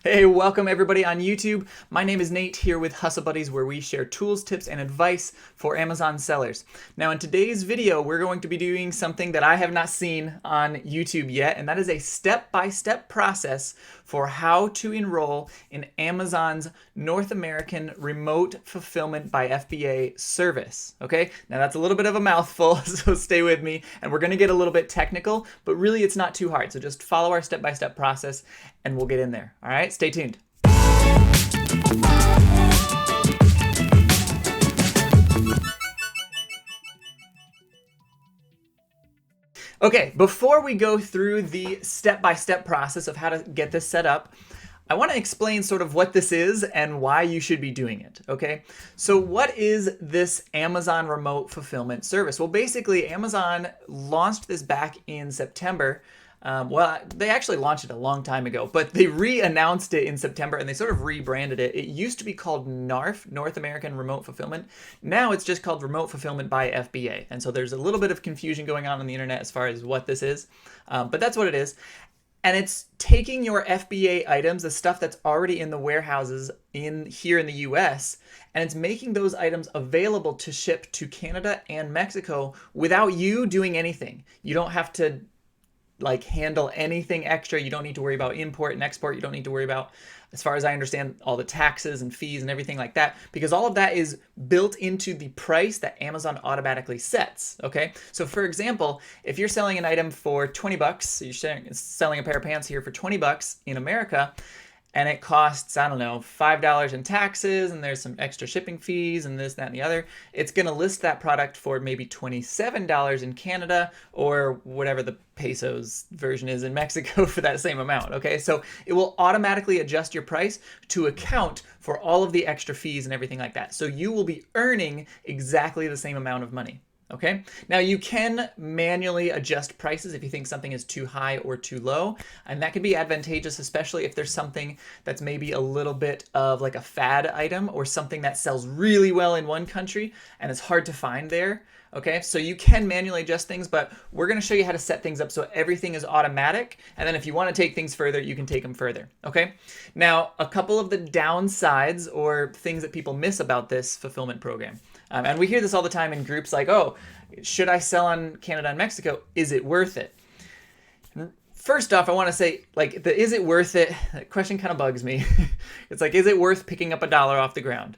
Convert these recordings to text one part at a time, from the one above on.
Hey, welcome everybody on YouTube. My name is Nate here with Hustle Buddies, where we share tools, tips, and advice for Amazon sellers. Now in today's video, we're going to be doing something that I have not seen on YouTube yet, and that is a step-by-step process for how to enroll in Amazon's North American Remote Fulfillment by FBA service. Okay, now that's a little bit of a mouthful, so stay with me, and we're gonna get a little bit technical, but really it's not too hard. So just follow our step-by-step process and we'll get in there. All right, stay tuned. Okay, before we go through the step-by-step process of how to get this set up, I want to explain sort of what this is and why you should be doing it, okay? So what is this Amazon Remote Fulfillment service? Well, basically, Amazon launched this back in September. Well, they actually launched it a long time ago, but they re-announced it in September and they sort of rebranded it. It used to be called NARF, North American Remote Fulfillment. Now it's just called Remote Fulfillment by FBA. And so there's a little bit of confusion going on the internet as far as what this is, but that's what it is. And it's taking your FBA items, the stuff that's already in the warehouses here in the US, and it's making those items available to ship to Canada and Mexico without you doing anything. You don't have to handle anything extra. You don't need to worry about import and export. You don't need to worry about, as far as I understand, all the taxes and fees and everything like that, because all of that is built into the price that Amazon automatically sets, okay? So for example, if you're selling an item for 20 bucks, you're selling a pair of pants here for 20 bucks in America, and it costs, I don't know, $5 in taxes, and there's some extra shipping fees and this, that, and the other, it's gonna list that product for maybe $27 in Canada or whatever the pesos version is in Mexico for that same amount, okay? So it will automatically adjust your price to account for all of the extra fees and everything like that. So you will be earning exactly the same amount of money. Okay, now you can manually adjust prices if you think something is too high or too low, and that can be advantageous, especially if there's something that's maybe a little bit of like a fad item or something that sells really well in one country and it's hard to find there. Okay, so you can manually adjust things, but we're going to show you how to set things up so everything is automatic, and then if you want to take things further, you can take them further. Okay, now a couple of the downsides or things that people miss about this fulfillment program. And we hear this all the time in groups like, oh, should I sell on Canada and Mexico? Is it worth it? First off, I want to say, like, the is it worth it question kind of bugs me. It's like, is it worth picking up $1 off the ground?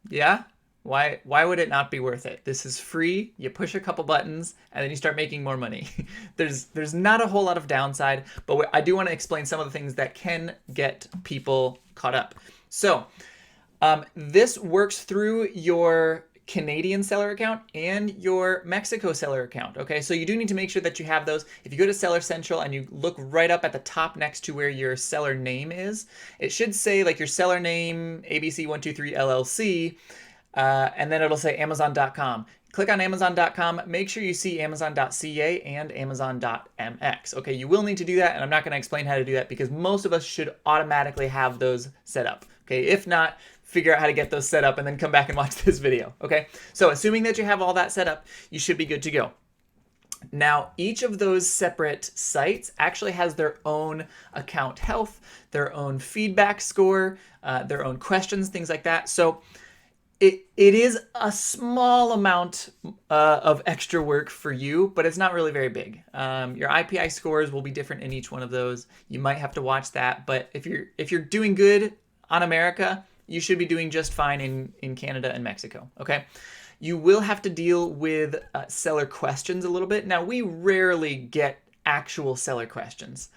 Yeah? Why would it not be worth it? This is free. You push a couple buttons and then you start making more money. There's not a whole lot of downside, but I do want to explain some of the things that can get people caught up. So this works through your Canadian seller account and your Mexico seller account. Okay, so you do need to make sure that you have those. If you go to Seller Central and you look right up at the top next to where your seller name is, it should say like your seller name ABC123 LLC, and then it'll say Amazon.com. Click on Amazon.com, make sure you see Amazon.ca and Amazon.mx. Okay, you will need to do that, and I'm not going to explain how to do that because most of us should automatically have those set up. Okay, if not, figure out how to get those set up and then come back and watch this video. Okay, so assuming that you have all that set up, you should be good to go. Now, each of those separate sites actually has their own account health, their own feedback score, their own questions, things like that. So it is a small amount of extra work for you, but it's not really very big. Your IPI scores will be different in each one of those. You might have to watch that, but if you're doing good on America, you should be doing just fine in Canada and Mexico, okay? You will have to deal with seller questions a little bit. Now, we rarely get actual seller questions.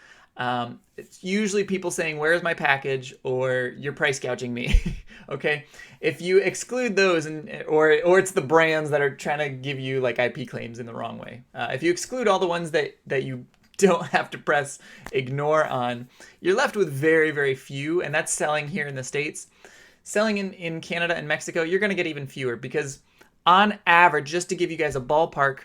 It's usually people saying, where's my package, or you're price gouging me, okay? If you exclude those, or it's the brands that are trying to give you like IP claims in the wrong way. If you exclude all the ones that you don't have to press ignore on, you're left with very, very few, and that's selling here in the States. Selling in Canada and Mexico, you're going to get even fewer because on average, just to give you guys a ballpark,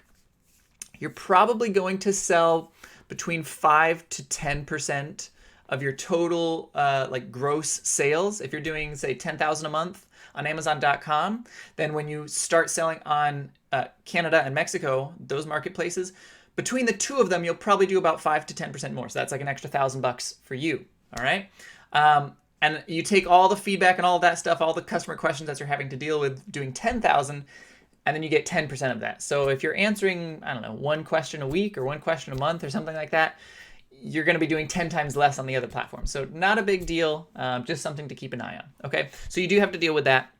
you're probably going to sell between 5 to 10% of your total like gross sales. If you're doing, say, 10,000 a month on Amazon.com, then when you start selling on Canada and Mexico, those marketplaces, between the two of them, you'll probably do about 5 to 10% more. So that's like an extra $1,000 for you. All right. And you take all the feedback and all of that stuff, all the customer questions that you're having to deal with doing 10,000, and then you get 10% of that. So if you're answering, I don't know, one question a week or one question a month or something like that, you're going to be doing 10 times less on the other platform. So not a big deal, just something to keep an eye on. Okay, so you do have to deal with that.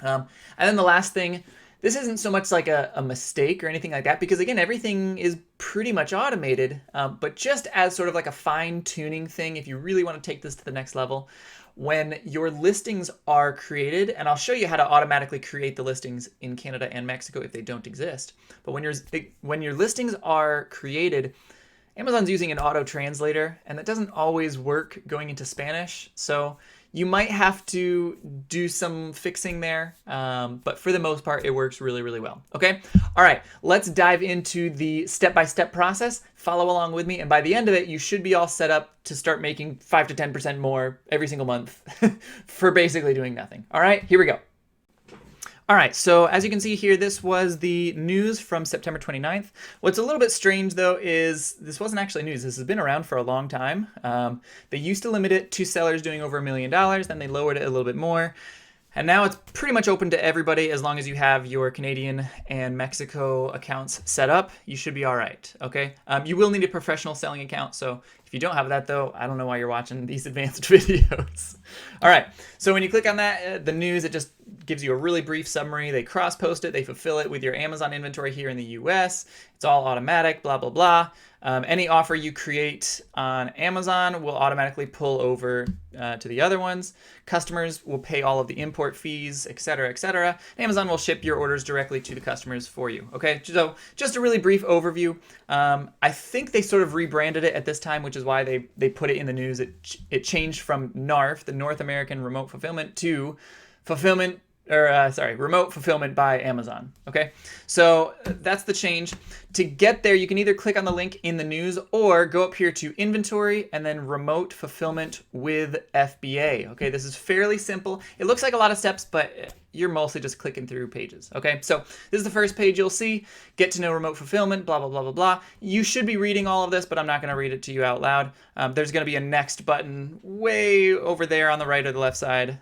And then the last thing, this isn't so much like a mistake or anything like that, because again, everything is pretty much automated, but just as sort of like a fine tuning thing, if you really want to take this to the next level, when your listings are created, and I'll show you how to automatically create the listings in Canada and Mexico if they don't exist, but when your listings are created, Amazon's using an auto translator, and that doesn't always work going into Spanish. So you might have to do some fixing there, but for the most part, it works really, really well. Okay, all right, let's dive into the step-by-step process. Follow along with me, and by the end of it, you should be all set up to start making 5 to 10% more every single month for basically doing nothing. All right, here we go. All right, so as you can see here, this was the news from September 29th. What's a little bit strange, though, is this wasn't actually news. This has been around for a long time. They used to limit it to sellers doing over $1 million, then they lowered it a little bit more. And now it's pretty much open to everybody as long as you have your Canadian and Mexico accounts set up. You should be all right, okay? You will need a professional selling account, so if you don't have that, though, I don't know why you're watching these advanced videos. All right, so when you click on that, the news, it just gives you a really brief summary. They cross-post it. They fulfill it with your Amazon inventory here in the US. It's all automatic, blah, blah, blah. Any offer you create on Amazon will automatically pull over to the other ones. Customers will pay all of the import fees, et cetera, et cetera. Amazon will ship your orders directly to the customers for you. Okay, so just a really brief overview. I think they sort of rebranded it at this time, which is why they put it in the news. It changed from NARF, the North American Remote Fulfillment, to fulfillment. Remote fulfillment by Amazon. Okay, so that's the change. To get there, you can either click on the link in the news or go up here to inventory and then remote fulfillment with FBA. Okay, this is fairly simple. It looks like a lot of steps, but you're mostly just clicking through pages. Okay, so this is the first page you'll see. Get to know remote fulfillment, blah, blah, blah, blah, blah. You should be reading all of this, but I'm not going to read it to you out loud. There's going to be a next button way over there on the right or the left side.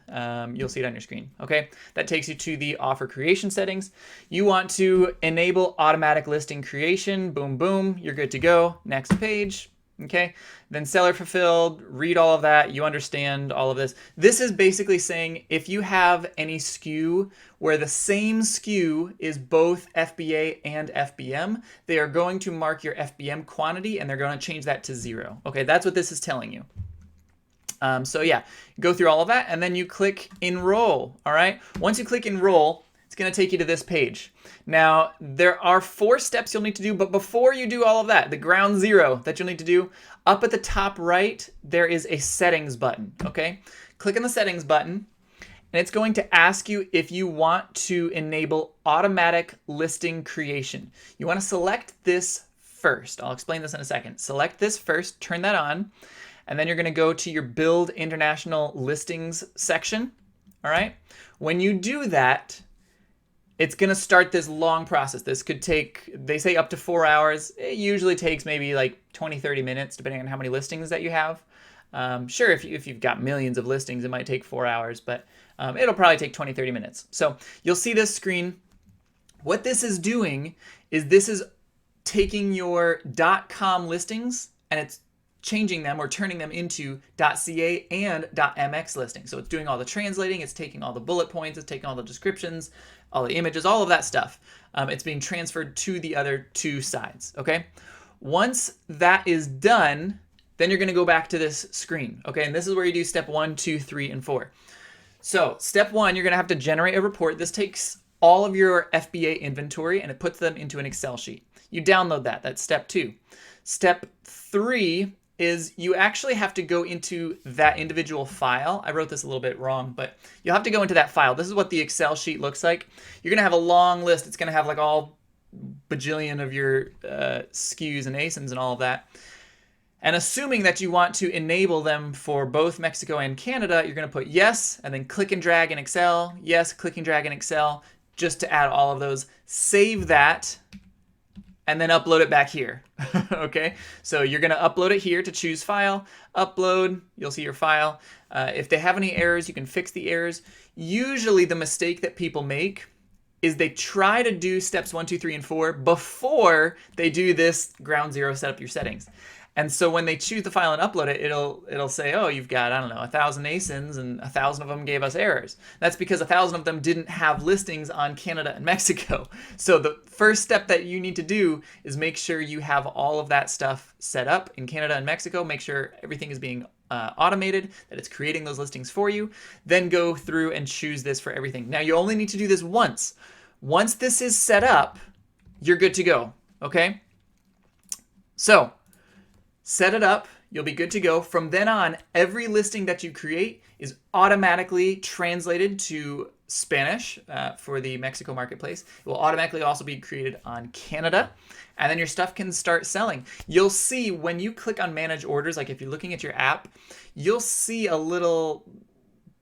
You'll see it on your screen. Okay, that takes you to the offer creation settings. You want to enable automatic listing creation. Boom, boom, you're good to go. Next page. Okay, then seller fulfilled, read all of that, you understand all of this. This is basically saying if you have any SKU where the same SKU is both FBA and FBM, they are going to mark your FBM quantity and they're going to change that to 0. Okay, that's what this is telling you. So yeah, go through all of that and then you click enroll. All right, once you click enroll, it's going to take you to this page. Now, there are 4 steps you'll need to do, but before you do all of that, the ground zero that you'll need to do, up at the top right, there is a settings button, okay? Click on the settings button, and it's going to ask you if you want to enable automatic listing creation. You want to select this first. I'll explain this in a second. Select this first, turn that on, and then you're going to go to your Build International Listings section, all right? When you do that, it's going to start this long process. This could take, they say up to 4 hours. It usually takes maybe like 20, 30 minutes, depending on how many listings that you have. Sure, if you've got millions of listings, it might take 4 hours, but it'll probably take 20, 30 minutes. So you'll see this screen. What this is doing is this is taking your .com listings and it's changing them or turning them into .ca and .mx listings. So it's doing all the translating, it's taking all the bullet points, it's taking all the descriptions, all the images, all of that stuff. It's being transferred to the other 2 sides, okay? Once that is done, then you're gonna go back to this screen, okay? And this is where you do step 1, 2, 3, and 4. So step 1, you're gonna have to generate a report. This takes all of your FBA inventory and it puts them into an Excel sheet. You download that, that's step 2. Step 3 is you actually have to go into that individual file. I wrote this a little bit wrong, but you'll have to go into that file. This is what the Excel sheet looks like. You're gonna have a long list. It's gonna have like all bajillion of your SKUs and ASINs and all of that. And assuming that you want to enable them for both Mexico and Canada, you're gonna put yes, and then click and drag in Excel. Yes, click and drag in Excel, just to add all of those. Save that, and then upload it back here. Okay, so you're going to upload it here to choose file, upload, you'll see your file. If they have any errors, you can fix the errors. Usually the mistake that people make is they try to do steps 1, 2, 3, and 4 before they do this ground zero, set up your settings. And so when they choose the file and upload it, it'll say, oh, you've got, I don't know, 1,000 ASINs and 1,000 of them gave us errors. That's because 1,000 of them didn't have listings on Canada and Mexico. So the first step that you need to do is make sure you have all of that stuff set up in Canada and Mexico. Make sure everything is being automated, that it's creating those listings for you. Then go through and choose this for everything. Now you only need to do this once. Once this is set up, you're good to go, okay? So set it up, you'll be good to go. From then on, every listing that you create is automatically translated to Spanish for the Mexico marketplace. It will automatically also be created on Canada, and then your stuff can start selling. You'll see when you click on manage orders, like if you're looking at your app, you'll see a little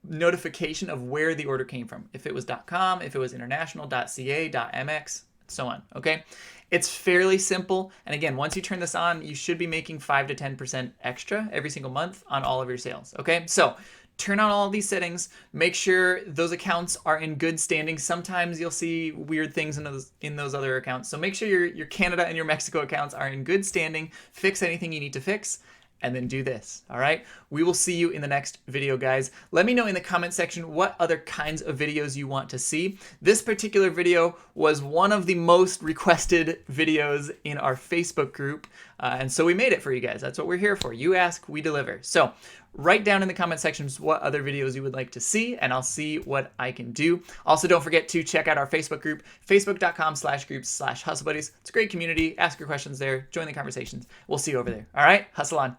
notification of where the order came from. If it was .com, if it was international, .ca, .mx, so on, okay? It's fairly simple. And again, once you turn this on, you should be making 5 to 10% extra every single month on all of your sales, okay? So turn on all of these settings, make sure those accounts are in good standing. Sometimes you'll see weird things in those other accounts. So make sure your Canada and your Mexico accounts are in good standing, fix anything you need to fix, and then do this, all right? We will see you in the next video, guys. Let me know in the comment section what other kinds of videos you want to see. This particular video was one of the most requested videos in our Facebook group, and so we made it for you guys. That's what we're here for. You ask, we deliver. So write down in the comment sections what other videos you would like to see, and I'll see what I can do. Also, don't forget to check out our Facebook group, facebook.com/groups/hustlebuddies. It's a great community. Ask your questions there. Join the conversations. We'll see you over there. All right? Hustle on.